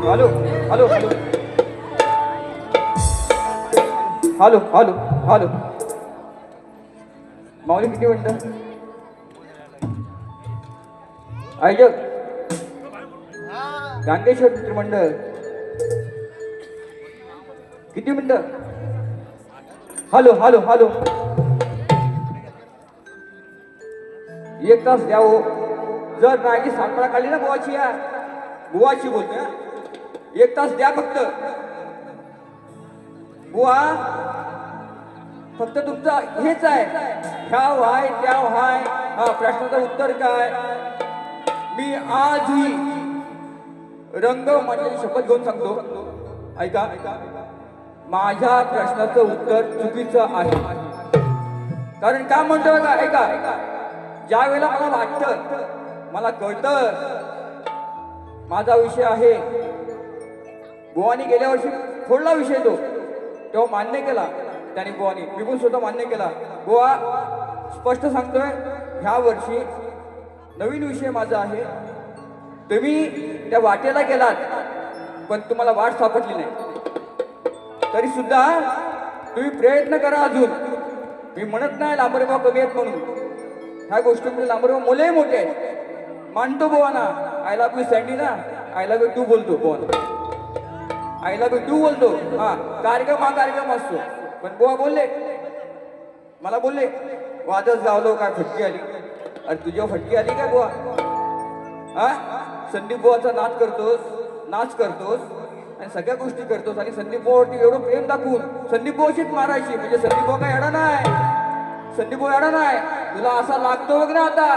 Hello hello hello hello hello hello माऊली किती मिनिटं ऐक गांगेश्वर मित्रमंडळ किती मिनिटं हॅलो हॅलो हॅलो 1 तास द्या हो जर नाही सापडा काढली ना बुवाची या बुवाची बोलतोय हा. 1 तास द्या फक्त बुवा फक्त तुमचं हेच आहे ह्या व्हाय त्या व्हाय हा प्रश्नाचं उत्तर काय मी आजही रंग माझ्याची शपथ घेऊन सांगतो ऐका माझ्या प्रश्नाचं उत्तर चुकीचं आहे कारण का म्हणतो का ऐका ज्या वेळेला मला वाटतं मला कळतं माझा विषय आहे बुवानी गेल्या वर्षी फोडला विषय तो तेव्हा मान्य केला त्याने बुवानी मी पण स्वतः मान्य केला बुवा स्पष्ट सांगतोय ह्या वर्षी नवीन विषय माझा आहे तुम्ही त्या वाटेला गेलात पण तुम्हाला वाट सापडली नाही तरी सुद्धा तुम्ही प्रयत्न करा अजून मी म्हणत नाही लांबरेबा कमी आहेत म्हणून ह्या गोष्टीमध्ये लांबरेबा मुले मोठे आहेत मानतो बुवाना आय लव्ह यू सँडी ना आय लव्ह यू टू बोलतो बुवा आय लव्ह यू टू बोलतो हा कार्यक्रम हा कार्यक्रम असतो पण बुवा बोलले मला बोलले वादच गावलो काय फटकी आली अरे तुझ्या फटकी आली काय बुवा हा संदीप बुवाचा नाच करतोस आणि सगळ्या गोष्टी करतोस आणि संदीप बुवावरती एवढं प्रेम दाखवून संदीप बुवाशीच मारायची म्हणजे संदीप बुवा काय एडा नाही संदीप बुवा एडा नाही तुला असा लागतो बघ ना आता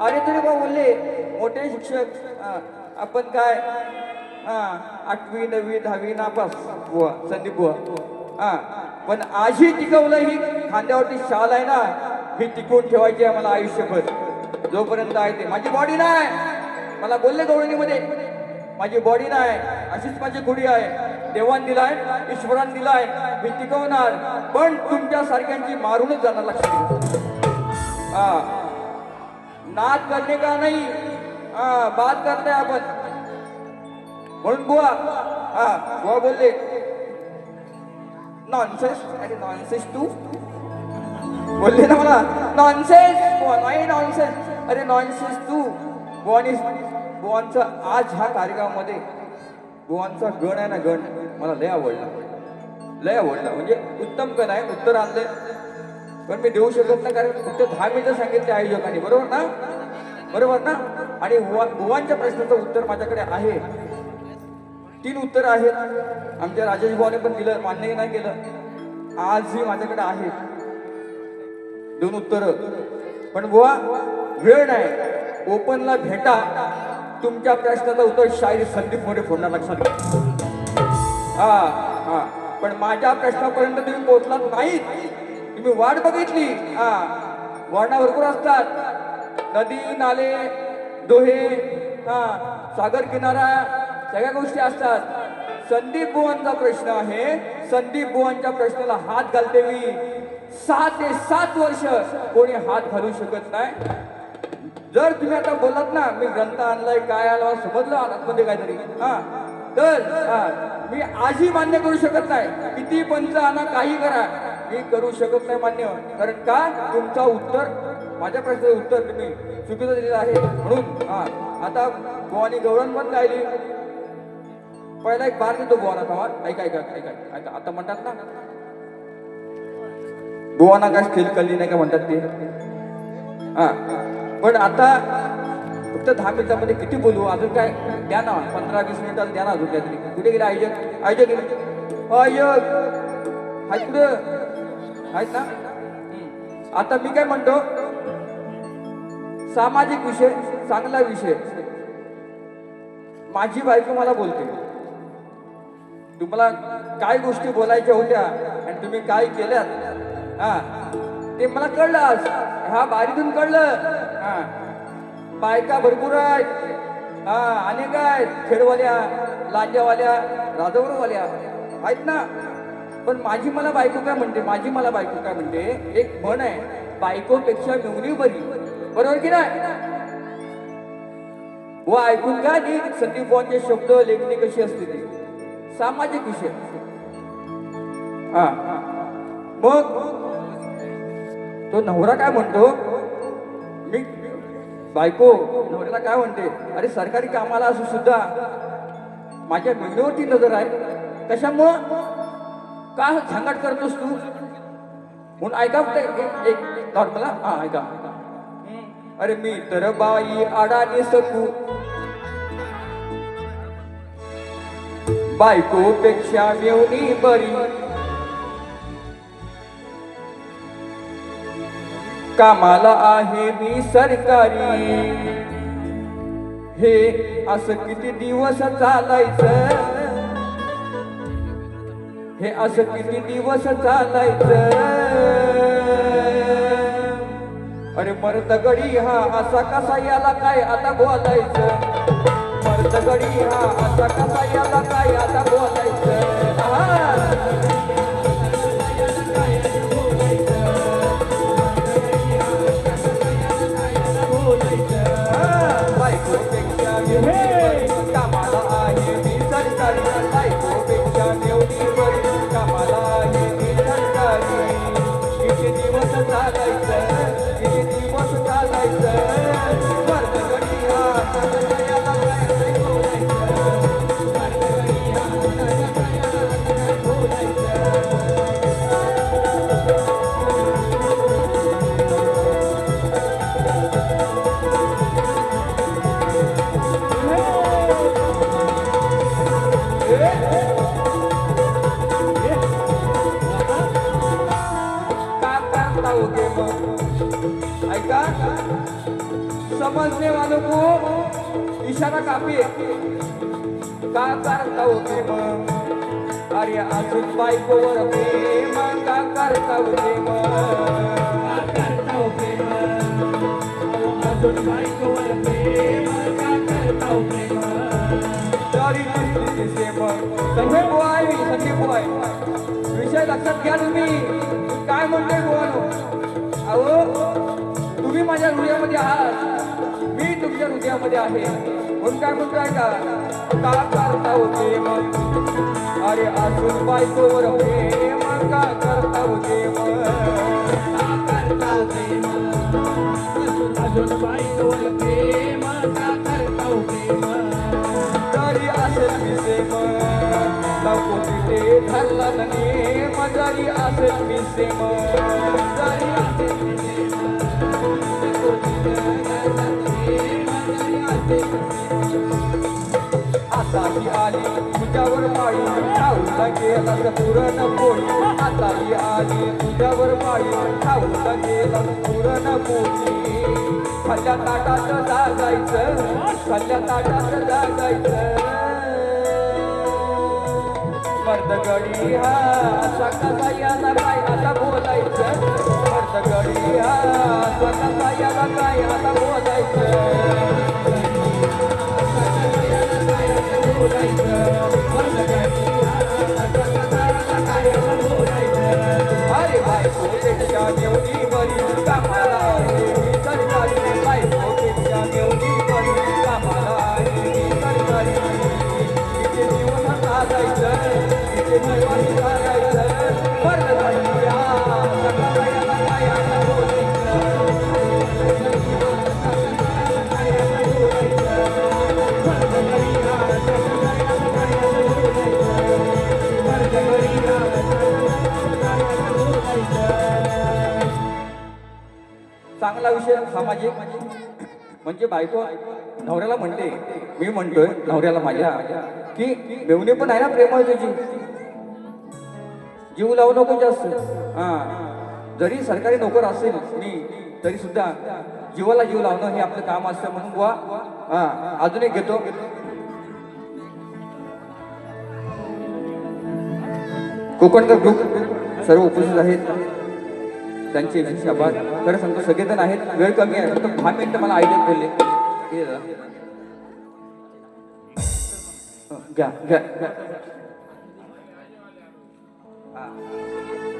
अरे तरी बुवा बोलले मोठे शिक्षक आपण काय 8वी 9वी 10वी नापास बुवा संदीप बुवा पण आजही टिकवलं ही खांद्यावरती शाल आहे ना ही टिकवून ठेवायची आहे मला आयुष्यभर जोपर्यंत आहे ते माझी बॉडी नाही मला बोलले गवळणीमध्ये माझी बॉडी नाही अशीच माझी गुढी आहे देवान दिलाय ईश्वरान दिलाय मी टिकवणार पण तुमच्या सारख्यांची मारूनच जाणार लक्षात नाद करणे का नाही बात करताय आपण म्हणून बुवा बुवा बोलले नॉनसेन्स अरे नॉनसेन्स तू बोलले ना मला नॉनसेन्स नाही नॉनसेन्स अरे नॉनसेन्स तू बुवांचा आज ह्या कार्यक्रमामध्ये बुवांचा गण आहे ना गण मला लय आवडला म्हणजे उत्तम गण आहे उत्तर आणलंय पण मी देऊ शकत नाही कारण फक्त 10 मिनिटं सांगितले आयोजकांनी बरोबर ना आणि बुवांच्या प्रश्नाचं उत्तर माझ्याकडे आहे 3 उत्तर आहेत आमच्या राजेश बुवाने पण दिलं मान्य नाही केलं आजही माझ्याकडे आहेत 2 उत्तर पण बुवा वेळ नाही ओपनला भेटा तुमच्या प्रश्नाचं उत्तर शाहीर संदीप मोरे फोडणार लक्षात घ्या पण माझ्या प्रश्नापर्यंत तुम्ही पोहोचलात नाहीत तुम्ही वाट बघितली वारणा भरपूर असतात नदी नाले दोहे सागर किनारा सगळ्या गोष्टी असतात संदीप बुवांचा प्रश्न आहे संदीप बुवांच्या प्रश्नाला हात घालते मी 6 ते 7 वर्ष कोणी हात घालू शकत नाही जर तुम्ही आता बोलत ना मी ग्रंथ आणलाय काय आला समजलं आतमध्ये काहीतरी तर मी आजही मान्य करू शकत नाही किती पंच आणा काही करा मी करू शकत नाही मान्य कारण का तुमचा उत्तर माझ्या प्रश्नाचं उत्तर तुम्ही चुकीचं दिलेलं आहे म्हणून आता बुवानी गौरव पण गायली पहिला एक बार देतो बुवाना थांबा ऐका आता म्हणतात ना बुवाना काय स्थिर कल्ली नाही का म्हणतात ते पण आता फक्त 10 मिनिटांमध्ये किती बोलू अजून काय द्या ना 15-20 मिनिटात द्या ना अजून काहीतरी कुठे गेले आयोजक आहेत कुठं आहेत ना आता मी काय म्हणतो सामाजिक विषय चांगला विषय माझी बायको मला बोलते तुम्हाला काय गोष्टी बोलायच्या होत्या आणि तुम्ही काय केल्यात ते मला कळलं आज ह्या बारीतून कळलं बायका भरपूर आहेत अनेक आहेत खेडवाल्या लांजावाल्या राजवरवाल्या आहेत ना पण माझी मला बायको काय म्हणते एक म्हण आहे बायकोपेक्षा मेवणी बरी बरोबर की नाही व ऐकून घ्या नी संदीप बुवांचे शब्द लेखणी कशी असते ती सामाजिक विषय. हा मग तो नवरा काय म्हणतो, मी बायको नवऱ्याला काय म्हणते, अरे सरकारी कामाला असू सुद्धा माझ्या मेंढीवरती नजर आहे, कशामुळं का झंगाट करतोस तू म्हणून. ऐका एक नॉर्मल हा ऐका. अरे मी तर बाई अडाणी सकू बायको पेक्षा मेवणी बरी, कामाला आहे मी सरकारी. हे असं किती दिवस चालायचं, हे असं किती दिवस चालायचं. अरे मर्द गडी हा असा कसा याला काय आता बोलायचं, मर्द गडी हा असा कसा याला काय आता बोलायचं. बायको पेक्षा कामाला आहे मी सरकारी, बायको पेक्षा मेवणी बरी, कामाला आहे मी सरकारी. किती दिवस चालायचं, किती दिवस चालायचं. मर्द गडी हा असा याला काय आता बोलायचं, मर्द गडी हा असा याला काय बोलायचं. ऐका समझने वालों को इशारा काफी है. का करता होते मग, अरे अजून बायकोवर प्रेम का करता होते मग, का करता होते मग, अजून बायकोवर प्रेम का करता होते मग. तरी दिसते मग संदीप बुवाय विषय लक्षात घ्या तुम्ही. काय म्हणते बुवानो, अहो तुम्ही माझ्या हृदयामध्ये आहात, मी तुमच्या हृदयामध्ये आहे. म्हणून काय म्हणताय का करता होते मग, अरे अजून बायकोवर प्रेम का करता होते मग, का करता होते मग, अजून बायकोवर प्रेम का करता होते मग. तरी असेल विषय मग नको तिथे धरला नेम, जरी असेल विषय मग, जरी असेल आताही आली तुझ्यावर माळी, खाऊला गेला पुरण पोळी. आताही आली तुझ्यावर माळी, खाऊला गेला पुरण पोळी. खाल्ल्या ताटात जागायचं, खाल्ल्या ताटात जागायचं. मर्द गडी हा असा कसा याला काय आता बोलायचं, मर्द गडी हा असा कसा याला काय आता बोलायचं. अरे बायको पेक्षा मेवणी बरी, कामाला आहे मी सरकारी. बायको पेक्षा मेवणी बरी, कामाला आहे मी सरकारी. किती दिवस चालायचं, किती दिवस चालायचं. मर्द गडी हा सगळा याला काय आता बोलायचं, चांगला विषय सामाजिक. म्हणजे बायको नवऱ्याला म्हणते, मी म्हणतोय नवऱ्याला माझ्या की मेवणी पण आहे ना प्रेमळ तुझी, जीव लावू नको जास्त. हा जरी सरकारी नोकर असेल मी तरी सुद्धा जीवाला जीव लावणं हे आपलं काम असतं. म्हणून बुवा हा अजून एक घेतो. कोकणकर ग्रुप सर्व उपस्थित आहेत, त्यांचे विशेष आभार. खरं सांगतो सगळेजण आहेत, वेळ कमी आहे, फक्त 10 मिनिटं मला आयडिया बोलले. घ्या घ्या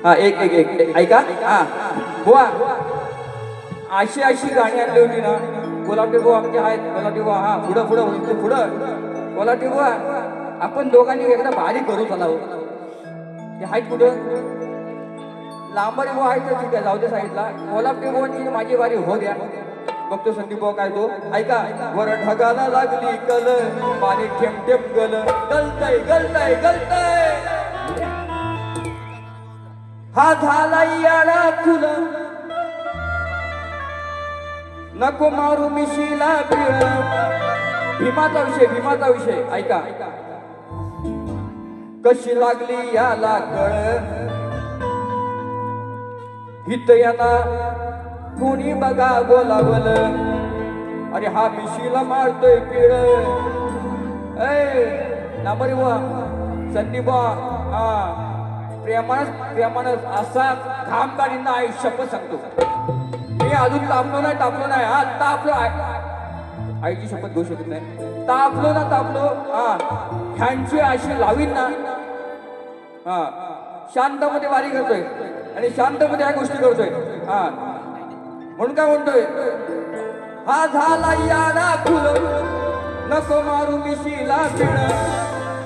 हा एक ऐका. हा बुवा अशी गाणी आणली होती ना, कोल्हाटी बुवा आमचे आहेत, कोल्हाटी बुवा. हा पुढं पुढं होईल पुढं. कोल्हाटी बुवा आपण दोघांनी एकदा भारी करू चला हो. ते आहेत कुठं? लांबरी बुवा आहेत तर ठीक आहे, जाऊ दे साईडला. कोल्हाटी बुवांची माझी वारी हो द्या. बघतो संदीप बुवा काय तो. ऐका. वर ढगाला लागली कल, पाणी ठेम ठेम गल, गलतय गलतय गलतय. हा झाला याडा फुल, नको मारू मिशीला बिळ. भीमाचा विषय, भीमाचा विषय. ऐका. कशी लागली याला कळ, हित याना कोणी बघा बोलावल. अरे हा मिशीला मारतोय पिळ. नांबरी बुवा संदीप बुवा. हा प्रेमानच असा घाम काढीन ना, शपथ सांगतो. मी अजून तापलो नाही. हा तापलो. आईची शपथ घेऊ शकत नाही. तापलो ना तापलो. हा ह्यांची अशी लावीन ना. हा शांतमध्ये वारी करतोय आणि शांतमध्ये ह्या गोष्टी करतोय. हा म्हणून काय म्हणतोय. हा झाला याडा फुल, नको मारू मिशीला पिळ.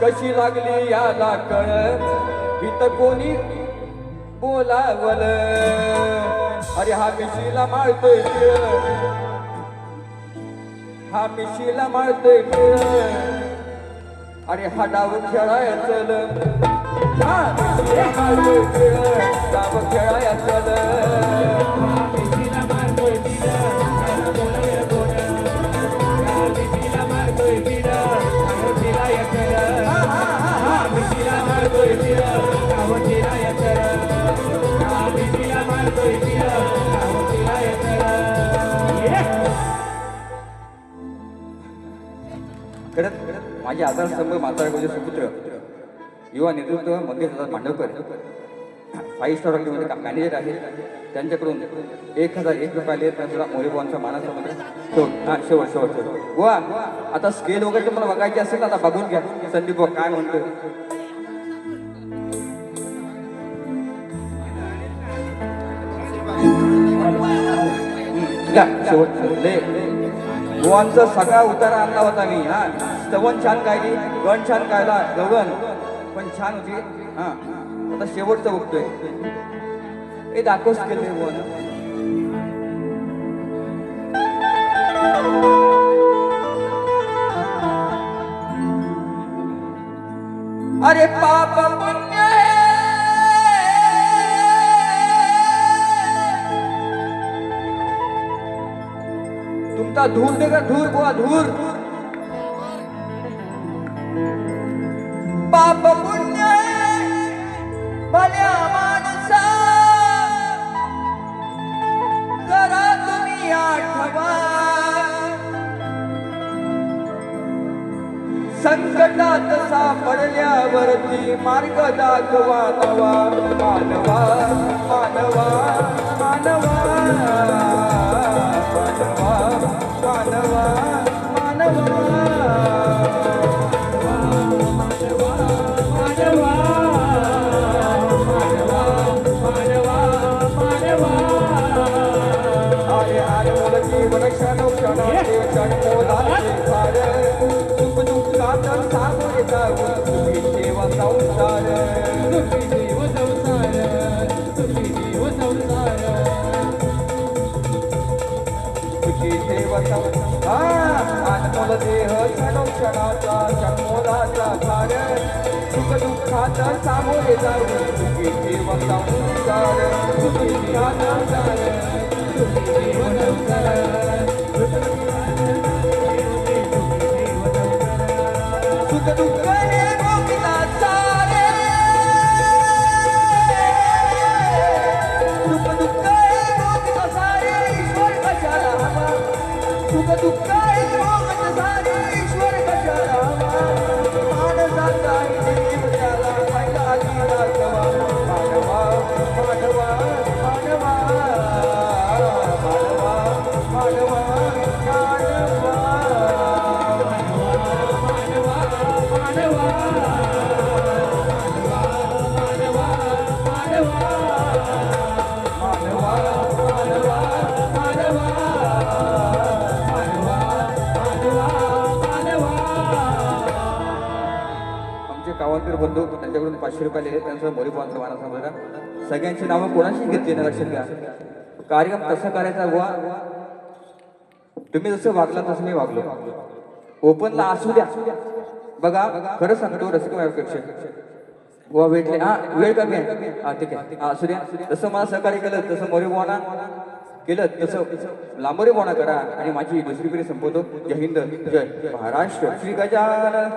कशी लागली याला कळ, हित कोणी बोलावल. अरे हा मिशीला मारतोय पिळ, हा मिशीला मारतोय पिळ. अरे हा डाव खेळाय चल, हा मिशीला मारतोय पिळ, डाव खेळाय चल. माझे आधारस्तंभ म्हातारा गोजे सुपुत्र युवा नेतृत्व मंगेश दादा मांडवकर 5 स्टार हॉटेलमध्ये मॅनेजर आहे. त्यांच्याकडून 1001 रुपये त्यांचा मोरेबावांचा मानाचा मंत्र. शेवट वा. आता स्केल वगैरे तुम्हाला बघायची असेल आता बघून घ्या. संदीप बुवा काय म्हणतो. बुवांचा सगळा उतारा आणला होता मी. हा स्तवन छान गायली, गण छान गायला, गगन पण छान होती. हा आता शेवटचं बघतोय. हे दाखवच केले बुवान. अरे पाप पुण्य तुमचा धूर दे का धूर बुवा धूर. पाप पुण्य भल्या माणसा जरा तुम्ही आठवा. संकटात सापडल्यावरती मार्ग दाखवा नवा. मानवा मानवा मानवा अनमोल देह क्षणोक्षणाचा क्षणमोलाचा भार. सुख दुःखात सामोरे जाऊन सुखी जीवन संसार. सुखी जीवन संसार. सुखी जीवन संसार. सुख दुःख हे भोगीला सारे. सुख दुःख हे भोगीला सारे. ईश्वर कशाला हवा. सुख दुःख हे भोगीला सारे. ईश्वर कशाला हवा. माणसाचा जीव त्याला पहिला आधी दाखवा. मानवा मानवा मानवा मानवा मानवा माझ्याकडून 500 रुपये लिहिले त्यांचं मोरी बुवांचं मान असं बघा. सगळ्यांची नावं कोणाशी घेतली ना लक्षात घ्या. कार्यक्रम कसा करायचा बुवा, तुम्ही जसं वागला तसं मी वागलो. ओपनला असू द्या बघा, खरं सांगतो रसिक प्रेक्षक बुवा भेटले, हा वेळ कमी आहे, हा ठीक आहे, हा असू द्या. जसं मला सहकार्य केलं तसं मोरी बुवाना केलं तसं लांबोरी बोणा करा आणि माझी दुसरी पिढी संपवतो. जय हिंद, जय महाराष्ट्र. श्री गजानन